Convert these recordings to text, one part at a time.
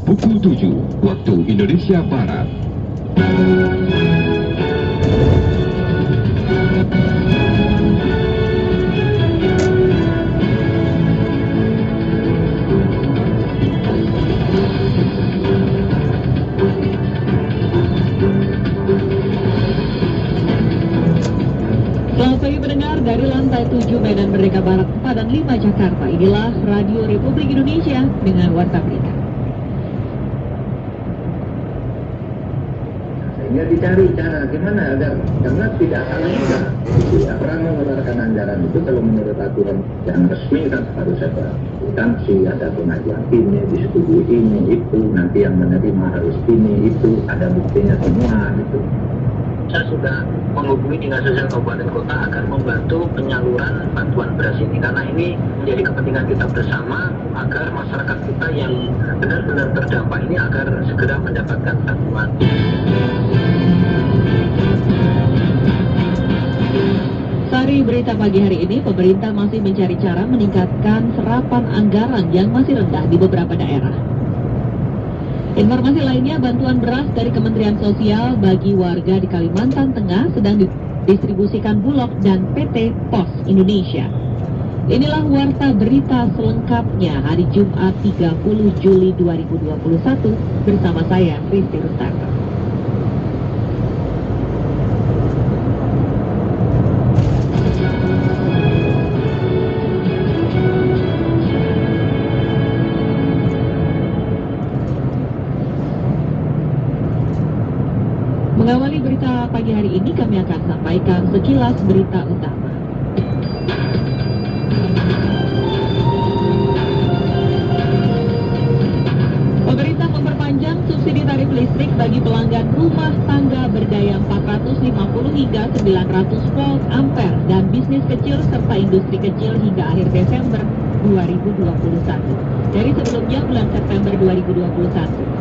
pukul 7 waktu Indonesia Barat. Selamat pagi pendengar, dari lantai 7 Medan Merdeka Barat 4 dan 5 Jakarta. Inilah Radio Republik Indonesia dengan Warta Berita. Sehingga dicari cara gimana agar, karena tidak salah juga ya, orang mengeluarkan anggaran itu kalau menurut aturan yang resmi kan harus ada sanksi, ada pengajuan ini, disetujui ini, itu, nanti yang menerima harus ini, itu, ada buktinya semua gitu. Saya sudah menghubungi Dinas Sosial Kabupaten Kota agar membantu penyaluran bantuan beras ini, karena ini menjadi kepentingan kita bersama agar masyarakat kita yang benar-benar terdampak ini agar segera mendapatkan bantuan. Sari berita pagi hari ini, pemerintah masih mencari cara meningkatkan serapan anggaran yang masih rendah di beberapa daerah. Informasi lainnya, bantuan beras dari Kementerian Sosial bagi warga di Kalimantan Tengah sedang didistribusikan Bulog dan PT Pos Indonesia. Inilah Warta Berita selengkapnya hari Jumat 30 Juli 2021 bersama saya, Risti Rustanto. Mengawali berita pagi hari ini, kami akan sampaikan sekilas berita utama. Pemerintah memperpanjang subsidi tarif listrik bagi pelanggan rumah tangga berdaya 450 hingga 900 volt ampere dan bisnis kecil serta industri kecil hingga akhir Desember 2021. Dari sebelumnya bulan September 2021.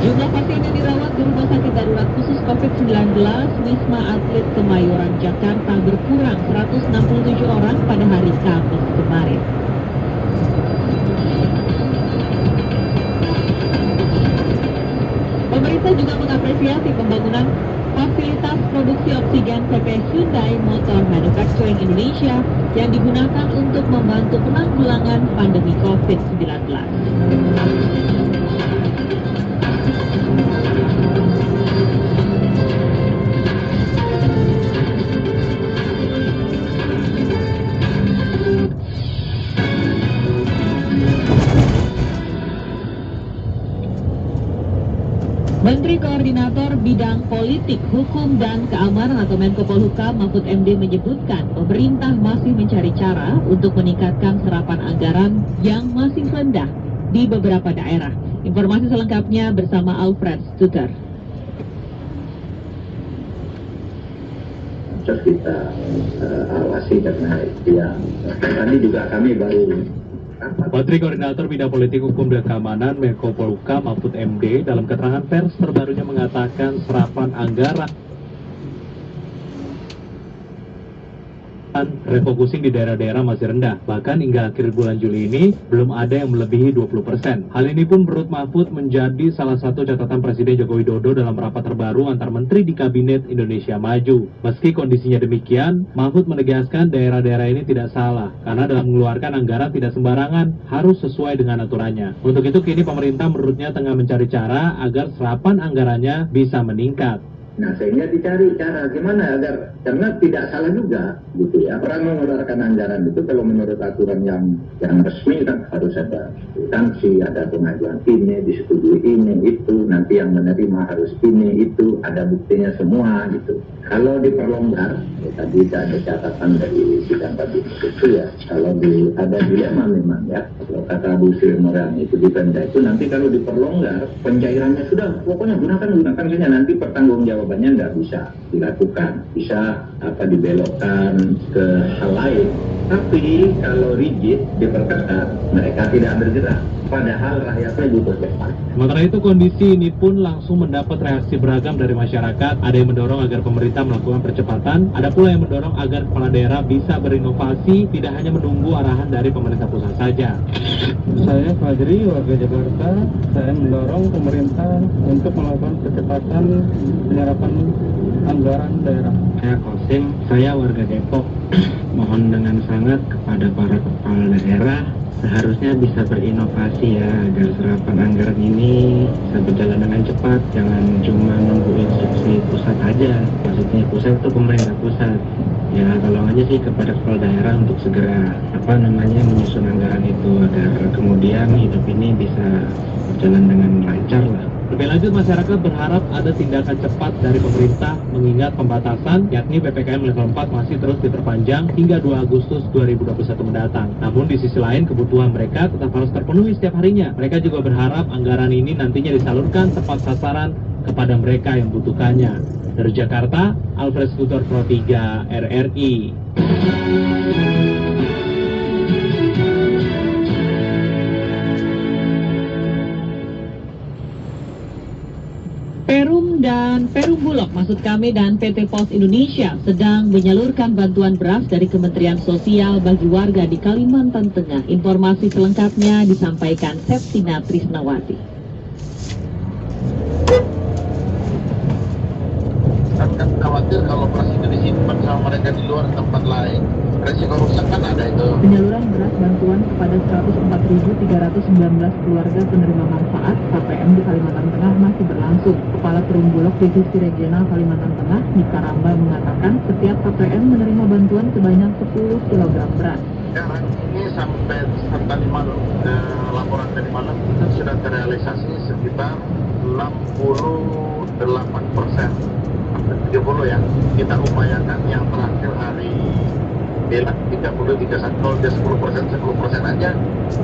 Jumlah pasien yang dirawat di Rumah Sakit Darurat Khusus COVID-19 Wisma Atlet Kemayoran, Jakarta berkurang 167 orang pada hari Kamis kemarin. Pemerintah juga mengapresiasi pembangunan fasilitas produksi oksigen PT Hyundai Motor Manufacturing Indonesia yang digunakan untuk membantu penanggulangan pandemi COVID-19. Menteri Koordinator Bidang Politik, Hukum, dan Keamanan atau Menko Polhukam Mahfud MD menyebutkan pemerintah masih mencari cara untuk meningkatkan serapan anggaran yang masih rendah di beberapa daerah. Informasi selengkapnya bersama Alfred Stuter. Terus kita awasi karena ya tadi juga kami baru Menteri Koordinator Bidang Politik, Hukum, dan Keamanan Menko Polhukam Mahfud MD dalam keterangan pers terbarunya mengatakan serapan anggaran refocusing di daerah-daerah masih rendah. Bahkan hingga akhir bulan Juli ini belum ada yang melebihi 20%. Hal ini pun menurut Mahfud menjadi salah satu catatan Presiden Joko Widodo dalam rapat terbaru antar menteri di Kabinet Indonesia Maju. Meski kondisinya demikian, Mahfud menegaskan daerah-daerah ini tidak salah karena dalam mengeluarkan anggaran tidak sembarangan, harus sesuai dengan aturannya. Untuk itu kini pemerintah menurutnya tengah mencari cara agar serapan anggarannya bisa meningkat. Nah, sehingga dicari cara gimana agar, karena tidak salah juga gitu ya, orang mengeluarkan anggaran itu kalau menurut aturan yang resmi kan harus ada sanksi, ada pengajuan ini, disetujui ini, itu, nanti yang menerima harus ini, itu, ada buktinya semua gitu. Kalau diperlonggar, ya, tadi ada catatan dari sidang kabinet itu ya, kalau ada dilema memang ya, kalau kata Bu Sri Mulyani itu di Pemda itu nanti kalau diperlonggar pencairannya sudah, pokoknya gunakan saja, nanti pertanggungjawabannya nggak bisa dilakukan, bisa dibelokkan ke hal lain. Tapi kalau rigid diperketat, mereka tidak bergerak. Padahal rakyatnya butuh cepat. Sementara itu kondisi ini pun langsung mendapat reaksi beragam dari masyarakat. Ada yang mendorong agar pemerintah pemerintah melakukan percepatan, ada pula yang mendorong agar kepala daerah bisa berinovasi, tidak hanya menunggu arahan dari pemerintah pusat saja. Saya Fadri, warga Jakarta. Saya mendorong pemerintah untuk melakukan percepatan penyerapan anggaran daerah. Saya Kosim, saya warga Depok. Mohon dengan sangat kepada para kepala daerah seharusnya bisa berinovasi ya, agar serapan anggaran ini bisa berjalan dengan cepat. Jangan cuma nunggu instruksi pusat aja. Maksudnya pusat itu pemerintah pusat. Ya tolong aja sih kepada kepala daerah untuk segera menyusun anggaran itu agar kemudian hidup ini bisa berjalan dengan lancar lah. Lebih lanjut, masyarakat berharap ada tindakan cepat dari pemerintah mengingat pembatasan yakni PPKM level 4 masih terus diperpanjang hingga 2 Agustus 2021 mendatang. Namun di sisi lain kebutuhan mereka tetap harus terpenuhi setiap harinya. Mereka juga berharap anggaran ini nantinya disalurkan tepat sasaran kepada mereka yang membutuhkannya. Dari Jakarta, Alfred Stutor Pro 3 RRI. Perum dan Perum Bulog maksud kami dan PT Pos Indonesia sedang menyalurkan bantuan beras dari Kementerian Sosial bagi warga di Kalimantan Tengah. Informasi selengkapnya disampaikan Septina Trisnawati. Kan khawatir kalau beras itu disimpan sama mereka di luar tempat lain, resiko rusak kan ada itu. Penyaluran beras bantuan kepada 104.319 keluarga penerima manfaat KPM di Kalimantan Tengah masih berlangsung. Kepala Perum Bulog Divisi Regional Kalimantan Tengah, Nika Ramba, mengatakan setiap KPM menerima bantuan sebanyak 10 kg beras. Sekarang ini sampai tadi malam, laporan tadi malam itu sudah terrealisasi sekitar 68%. 30 ya, kita upayakan yang terakhir hari bilang 30, 31, dia 10% aja,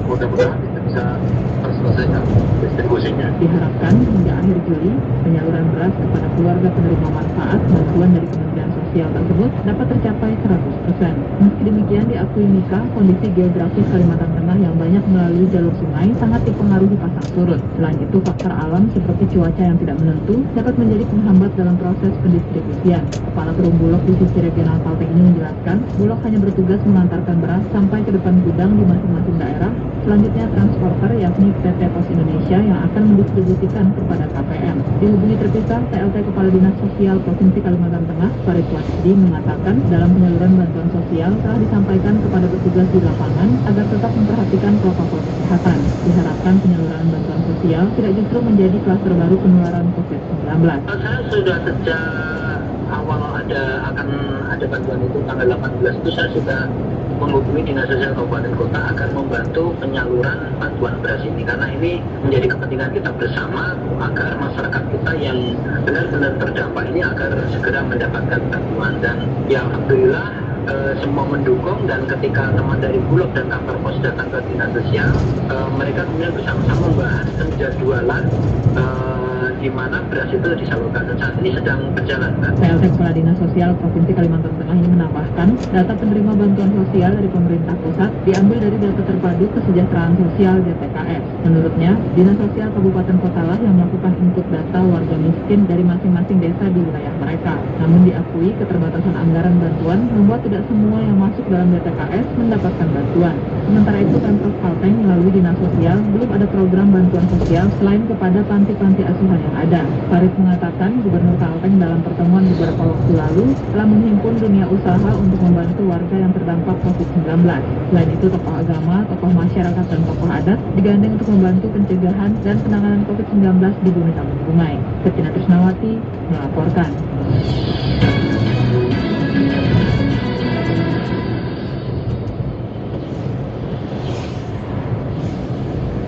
mudah-mudahan itu bisa terselesaikan distribusinya. Diharapkan hingga akhir Juli, penyaluran beras kepada keluarga penerima manfaat bantuan dari Kementerian Sosial tersebut dapat tercapai 100%. Meski demikian, diakui Nika, kondisi geografis Kalimantan Tengah yang banyak melalui jalur sungai sangat dipengaruhi pasang surut. Selain itu, faktor alam seperti cuaca yang tidak menentu dapat menjadi penghambat dalam proses pendistribusian. Kepala Perum Bulog Divisi Regional Kalteng ini menjelaskan, Bulog hanya bertugas mengantarkan beras sampai ke depan gudang di masing-masing daerah. Selanjutnya transporter yakni PT Pos Indonesia yang akan mendistribusikan kepada KPM. Dihubungi terpisah, PLT Kepala Dinas Sosial Provinsi Kalimantan Tengah, Farid Wasdi, mengatakan dalam penyaluran bantuan sosial telah disampaikan kepada petugas di lapangan agar tetap memperhatikan protokol kesehatan. Diharapkan penyaluran bantuan sosial tidak justru menjadi klaster baru penularan COVID-19. Saya sudah sejak awal akan ada bantuan itu tanggal 18 itu saya sudah menghubungi Dinas Sosial Kabupaten Kota agar membantu penyaluran bantuan beras ini karena ini menjadi kepentingan kita bersama agar masyarakat kita yang benar-benar terdampak ini agar segera mendapatkan bantuan. Dan ya alhamdulillah semua mendukung, dan ketika teman dari Bulog dan kantor pos datang ke Dinas Sosial, mereka kemudian bersama-sama membahas penjadwalan di mana beras itu disalurkan, dan saat ini sedang berjalan. PLT Kepala Dinas Sosial Provinsi Kalimantan Tengah ini menambahkan, data penerima bantuan sosial dari pemerintah pusat diambil dari data terpadu kesejahteraan sosial DTKS. Menurutnya, Dinas Sosial Kabupaten Kota lah yang melakukan input data warga miskin dari masing-masing desa di wilayah mereka. Namun diakui keterbatasan anggaran bantuan membuat tidak semua yang masuk dalam DTKS mendapatkan bantuan. Sementara itu, Pemprov Kalteng melalui Dinas Sosial belum ada program bantuan sosial selain kepada panti-panti asuhan yang ada. Farid mengatakan Gubernur Kalteng dalam pertemuan beberapa waktu lalu telah menghimpun dunia usaha untuk membantu warga yang terdampak COVID-19. Selain itu, tokoh agama, tokoh masyarakat, dan tokoh adat digandeng untuk membantu pencegahan dan penanganan COVID-19 di Bumi Tambun Bungai. Septina Trisnawati melaporkan.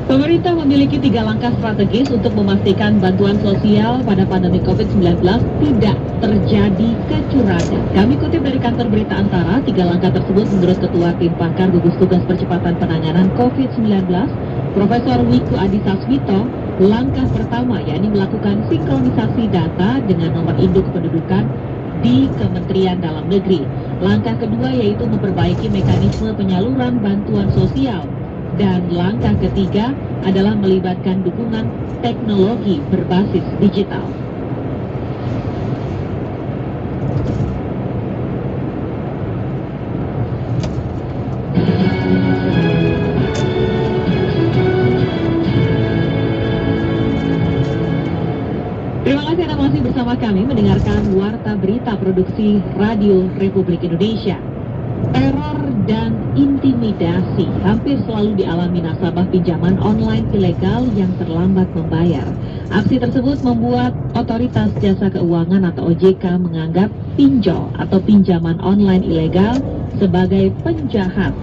Pemerintah memiliki 3 langkah strategis untuk memastikan bantuan sosial pada pandemi COVID-19 tidak terjadi kecurangan. Kami kutip dari kantor berita Antara, 3 langkah tersebut menurut Ketua Tim Pakar Gugus Tugas Percepatan Penanganan COVID-19, Profesor Wiku Adhisa Smito. Langkah pertama yakni melakukan sinkronisasi data dengan nomor induk kependudukan di Kementerian Dalam Negeri. Langkah kedua yaitu memperbaiki mekanisme penyaluran bantuan sosial. Dan langkah ketiga adalah melibatkan dukungan teknologi berbasis digital. bersama kami mendengarkan Warta Berita Produksi Radio Republik Indonesia. Teror dan intimidasi hampir selalu dialami nasabah pinjaman online ilegal yang terlambat membayar. Aksi tersebut membuat Otoritas Jasa Keuangan atau OJK menganggap pinjol atau pinjaman online ilegal sebagai penjahat,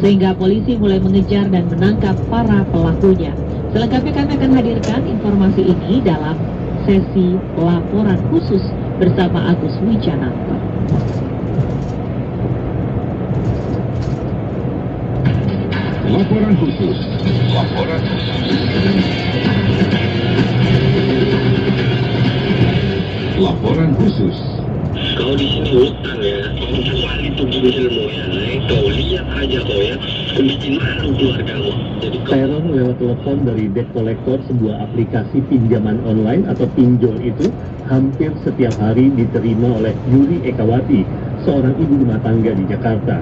sehingga polisi mulai mengejar dan menangkap para pelakunya. Selengkapnya kami akan hadirkan informasi ini dalam sesi laporan khusus bersama Agus Wijananto. Laporan khusus. Laporan khusus. Kau di sini hutang ya, jual itu ilmu ya, kau lihat aja kau ya, bikin malu keluargamu. Jadi Teror lewat telepon dari debt collector, sebuah aplikasi pinjaman online atau pinjol itu hampir setiap hari diterima oleh Yuri Ekawati, seorang ibu rumah tangga di Jakarta.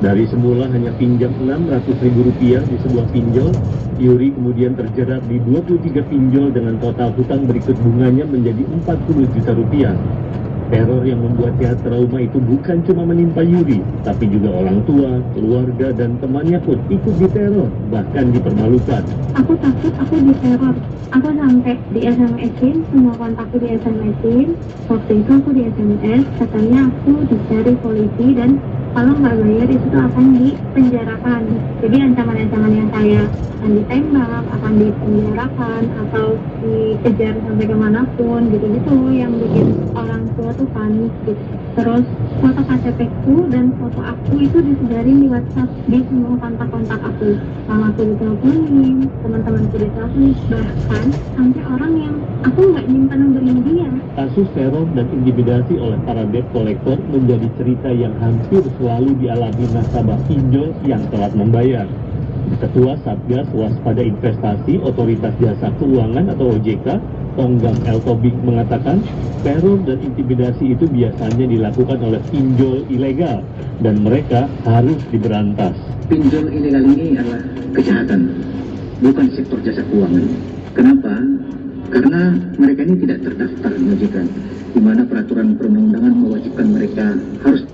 Dari semula hanya pinjam Rp600.000 di sebuah pinjol, Yuri kemudian terjerat di 23 pinjol dengan total hutang berikut bunganya menjadi Rp40 juta. Teror yang membuatnya trauma itu bukan cuma menimpa Yuri, tapi juga orang tua, keluarga, dan temannya pun ikut diteror, bahkan dipermalukan. Aku takut aku diteror. Aku sampai di SMS-in, semua kontakku di SMS-in. Waktu itu aku di SMS, katanya aku dicari polisi dan kalau nggak bayar itu tuh akan dipenjarakan. Jadi ancaman-ancaman yang kayak akan ditembak, akan dipenjarakan, atau dikejar sampai kemanapun, gitu-gitu yang bikin orang tua tuh panik gitu. Terus foto KTP-ku dan foto aku itu disebarin di WhatsApp di semua kontak-kontak aku. Mamaku diteleponin, teman-temanku diteleponin, bahkan sampai orang yang aku nggak nyimpan nomornya dia. Kasus teror dan intimidasi oleh para debt collector menjadi cerita yang hampir selalu dialami nasabah pinjol yang telat membayar. Ketua Satgas Waspada Investasi Otoritas Jasa Keuangan atau OJK, Tonggam L. Tobing mengatakan, teror dan intimidasi itu biasanya dilakukan oleh pinjol ilegal dan mereka harus diberantas. Pinjol ilegal ini adalah kejahatan, bukan sektor jasa keuangan. Kenapa? Karena mereka ini tidak terdaftar di OJK, di mana peraturan perundang-undangan mewajibkan mereka harus.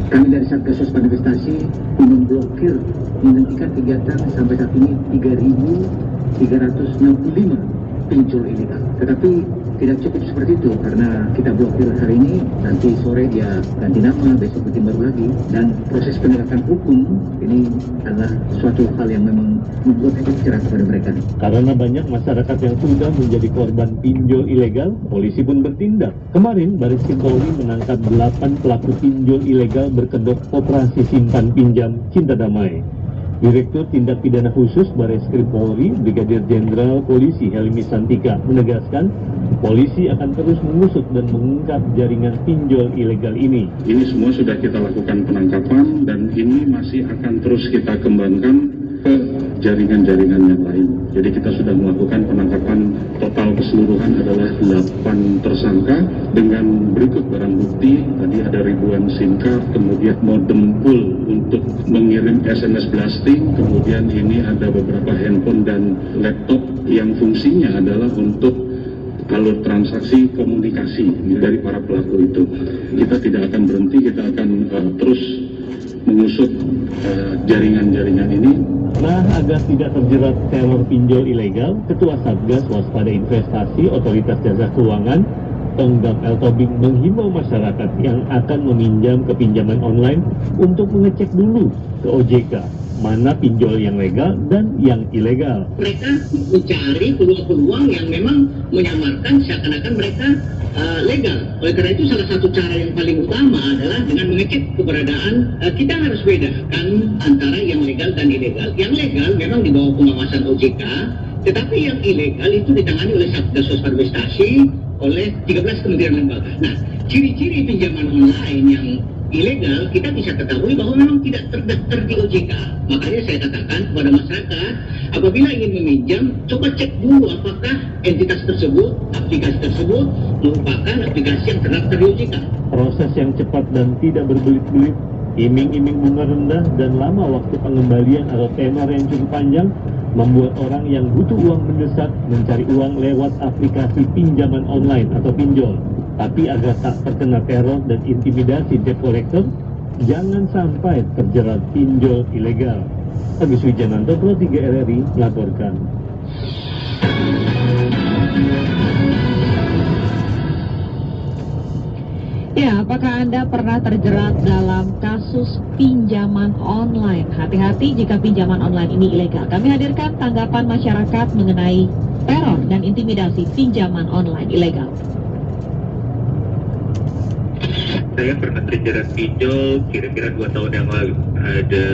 Kami dari Satgas Waspada Investasi memblokir, menghentikan kegiatan sampai saat ini 3.365 pinjol ilegal. Tetapi tidak cukup seperti itu, karena kita blokir hari ini, nanti sore dia ganti nama, besok bikin baru lagi, dan proses penegakan hukum ini adalah suatu hal yang memang membuat efek jerah kepada mereka. Karena banyak masyarakat yang sudah menjadi korban pinjol ilegal, polisi pun bertindak. Kemarin, Bareskrim Polri menangkap 8 pelaku pinjol ilegal berkedok Operasi Simpan Pinjam Cinta Damai. Direktur Tindak Pidana Khusus Bareskrim Polri, Brigadir Jenderal Polisi Helmi Santika menegaskan, polisi akan terus mengusut dan mengungkap jaringan pinjol ilegal ini. Ini semua sudah kita lakukan penangkapan dan ini masih akan terus kita kembangkan ke jaringan-jaringan yang lain. Jadi kita sudah melakukan penangkapan total keseluruhan adalah 8 tersangka dengan berikut barang bukti. Tadi ada ribuan SIM card, kemudian modem pool untuk mengirim SMS blasting, kemudian ini ada beberapa handphone dan laptop yang fungsinya adalah untuk alur transaksi komunikasi dari para pelaku itu. Kita tidak akan berhenti, kita akan terus mengusut jaringan-jaringan ini. Nah, agar tidak terjerat teror pinjol ilegal, Ketua Satgas Waspada Investasi Otoritas Jasa Keuangan, Tonggam L. Tobing menghimbau masyarakat yang akan meminjam ke pinjaman online untuk mengecek dulu ke OJK mana pinjol yang legal dan yang ilegal. Mereka mencari peluang-peluang yang memang menyamarkan seakan-akan mereka legal. Oleh karena itu salah satu cara yang paling utama adalah dengan mengecek keberadaan. Kita harus bedakan antara yang legal dan ilegal. Yang legal memang di bawah pengawasan OJK, tetapi yang ilegal itu ditangani oleh Satgas Waspada Investasi oleh 13 kementerian lembaga. Nah, ciri-ciri pinjaman online yang ilegal kita bisa ketahui bahwa memang tidak terdaftar di OJK. Makanya saya katakan kepada masyarakat, apabila ingin meminjam, coba cek dulu apakah entitas tersebut, aplikasi tersebut merupakan aplikasi yang terdaftar di OJK. Proses yang cepat dan tidak berbelit-belit Iming-iming bunga rendah dan lama waktu pengembalian atau tenor yang cukup panjang membuat orang yang butuh uang mendesak mencari uang lewat aplikasi pinjaman online atau pinjol. Tapi agar tak terkena teror dan intimidasi debt collector, jangan sampai terjerat pinjol ilegal. Agus Wijananto, Pro 3 RRI melaporkan. Ya, apakah Anda pernah terjerat dalam kasus pinjaman online? Hati-hati jika pinjaman online ini ilegal. Kami hadirkan tanggapan masyarakat mengenai teror dan intimidasi pinjaman online ilegal. Saya pernah terjerat pinjol kira-kira 2 tahun yang lalu. Ada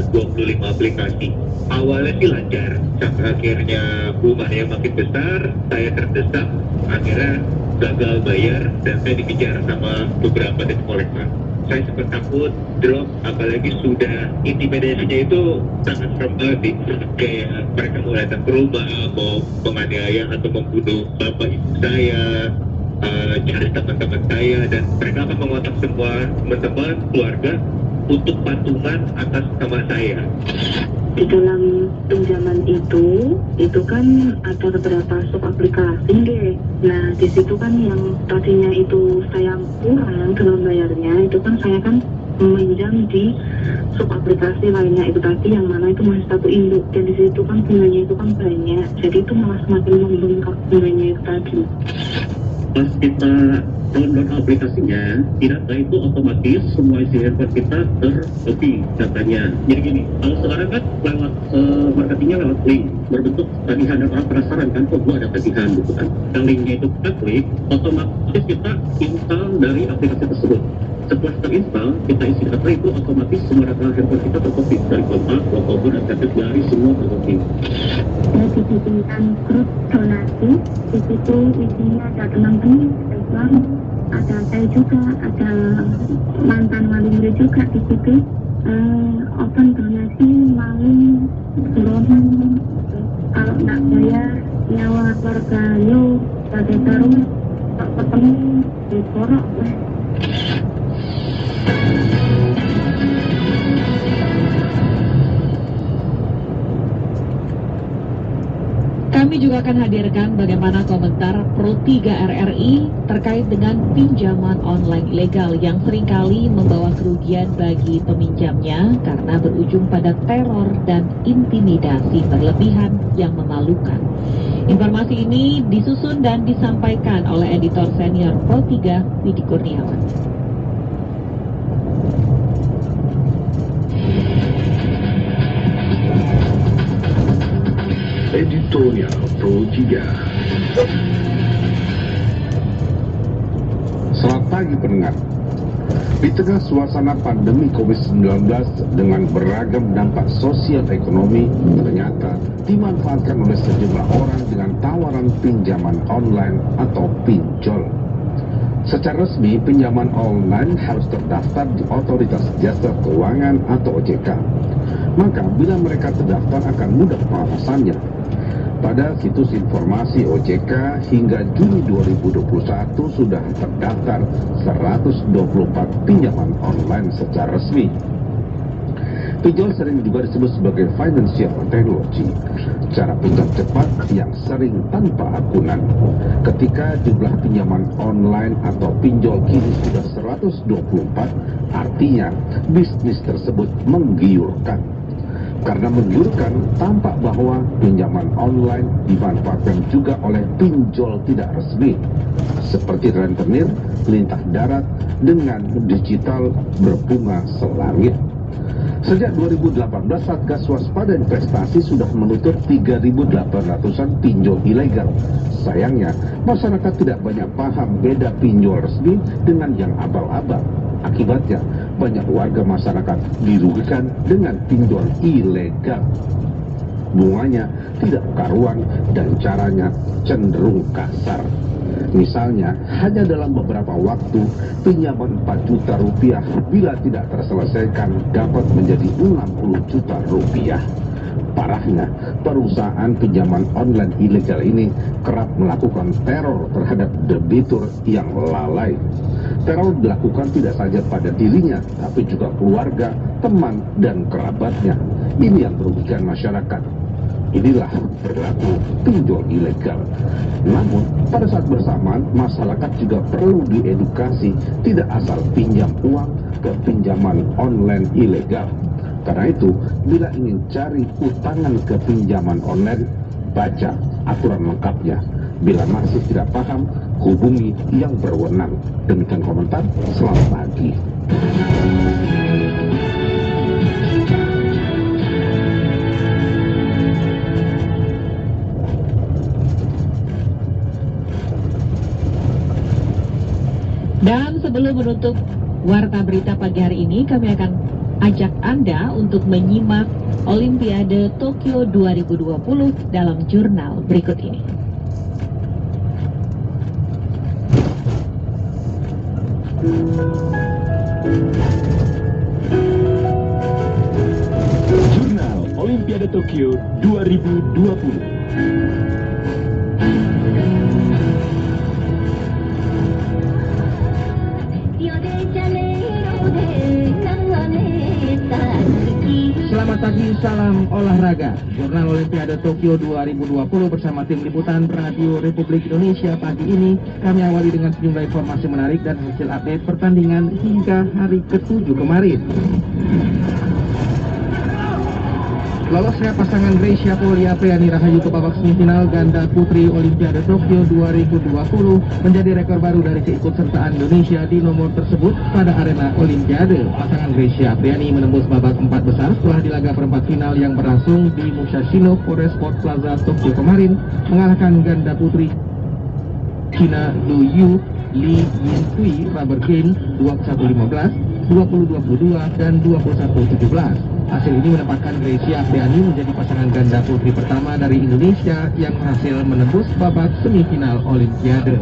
25 aplikasi. Awalnya sih lancar, sampai akhirnya bunganya makin besar, saya terdesak, akhirnya gagal bayar dan saya dikejar sama beberapa debt collector. Saya sempat takut drop, apalagi sudah intimidasinya itu sangat serem banget. Kayak mereka mau datang ke rumah, mau menganiaya atau membunuh bapak ibu saya, cari teman-teman saya, dan mereka akan mengontak semua teman-teman, keluarga untuk patungan atas nama saya. Di dalam pinjaman itu kan ada beberapa sub aplikasi deh. Nah, di situ kan yang tadinya itu saya kurang dalam bayarnya, itu kan saya kan meminjam di sub aplikasi lainnya itu tadi, yang mana itu masih satu induk, dan di situ kan bunganya itu kan banyak, jadi itu malah semakin membengkak bunganya itu tadi. Pas kita download aplikasinya, data itu otomatis semua isi handphone kita tercopy datanya. Jadi gini, kalau sekarang kan lewat marketingnya lewat link berbentuk tagihan, dan orang penasaran kan, kok gua ada tagihan gitu kan. Dan linknya itu kita klik, otomatis kita install dari aplikasi tersebut. Setelah terinstall, kita isi data itu otomatis semua data handphone kita tercopy dari kontak, maupun STP dari semua tercopy. Dibikinkan grup donasi, di situ isinya ada teman-teman, ada saya juga, ada mantan wali murid juga di situ. Open donasi maling buronan, kalau nggak bayar nyawa keluarga lo sebagai taruh tak ketemu dikorok. Kami juga akan hadirkan bagaimana komentar Pro 3 RRI terkait dengan pinjaman online ilegal yang seringkali membawa kerugian bagi peminjamnya karena berujung pada teror dan intimidasi berlebihan yang memalukan. Informasi ini disusun dan disampaikan oleh editor senior Pro 3 Widi Kurniawan. Editorial Pro 3. Selamat pagi pendengar. Di tengah suasana pandemi COVID-19 dengan beragam dampak sosial ekonomi, ternyata dimanfaatkan oleh sejumlah orang dengan tawaran pinjaman online atau pinjol. Secara resmi, pinjaman online harus terdaftar di Otoritas Jasa Keuangan atau OJK. Maka bila mereka terdaftar akan mudah pengawasannya. Pada situs informasi OJK hingga Juni 2021 sudah terdaftar 124 pinjaman online secara resmi. Pinjol sering juga disebut sebagai financial technology, cara pinjam cepat yang sering tanpa akunan. Ketika jumlah pinjaman online atau pinjol kini sudah 124, artinya bisnis tersebut menggiurkan. Karena menggiurkan, tampak bahwa pinjaman online dimanfaatkan juga oleh pinjol tidak resmi, seperti rentenir, lintah darat, dengan digital berbunga selangit. Sejak 2018, Satgas Waspada Investasi sudah menutup 3.800-an pinjol ilegal. Sayangnya, masyarakat tidak banyak paham beda pinjol resmi dengan yang abal-abal. Akibatnya, banyak warga masyarakat dirugikan dengan pinjol ilegal. Bunganya tidak karuan dan caranya cenderung kasar. Misalnya, hanya dalam beberapa waktu, pinjaman 4 juta rupiah bila tidak terselesaikan dapat menjadi 60 juta rupiah. Parahnya, perusahaan pinjaman online ilegal ini kerap melakukan teror terhadap debitur yang lalai. Teror dilakukan tidak saja pada dirinya, tapi juga keluarga, teman, dan kerabatnya. Ini yang merugikan masyarakat. Inilah perilaku pinjol ilegal. Namun, pada saat bersamaan, masyarakat juga perlu diedukasi tidak asal pinjam uang ke pinjaman online ilegal. Karena itu, bila ingin cari utangan ke pinjaman online, baca aturan lengkapnya. Bila masih tidak paham, hubungi yang berwenang. Demikian komentar, selamat pagi. Dan sebelum menutup Warta Berita pagi hari ini, kami akan ajak Anda untuk menyimak Olimpiade Tokyo 2020 dalam jurnal berikut ini. Jurnal Olimpiade Tokyo 2020. Selamat pagi, salam olahraga. Jurnal Olimpiade Tokyo 2020 bersama tim liputan Radio Republik Indonesia pagi ini kami awali dengan sejumlah informasi menarik dan hasil update pertandingan hingga hari ke-7 kemarin. Lolosnya pasangan Greysia Poli Apriani Rahayu ke babak semifinal ganda putri Olimpiade Tokyo 2020 menjadi rekor baru dari keikutsertaan Indonesia di nomor tersebut pada arena Olimpiade. Pasangan Greysia Apriani menembus babak 4 besar setelah di laga perempat final yang berlangsung di Musashino Forest Sport Plaza Tokyo kemarin, mengalahkan ganda putri China Du Yu Li Yinhui rubber game 21-15, 20-22 dan 21-17. Hasil ini menempatkan Greysia Apriani menjadi pasangan ganda putri pertama dari Indonesia yang berhasil menembus babak semifinal Olimpiade.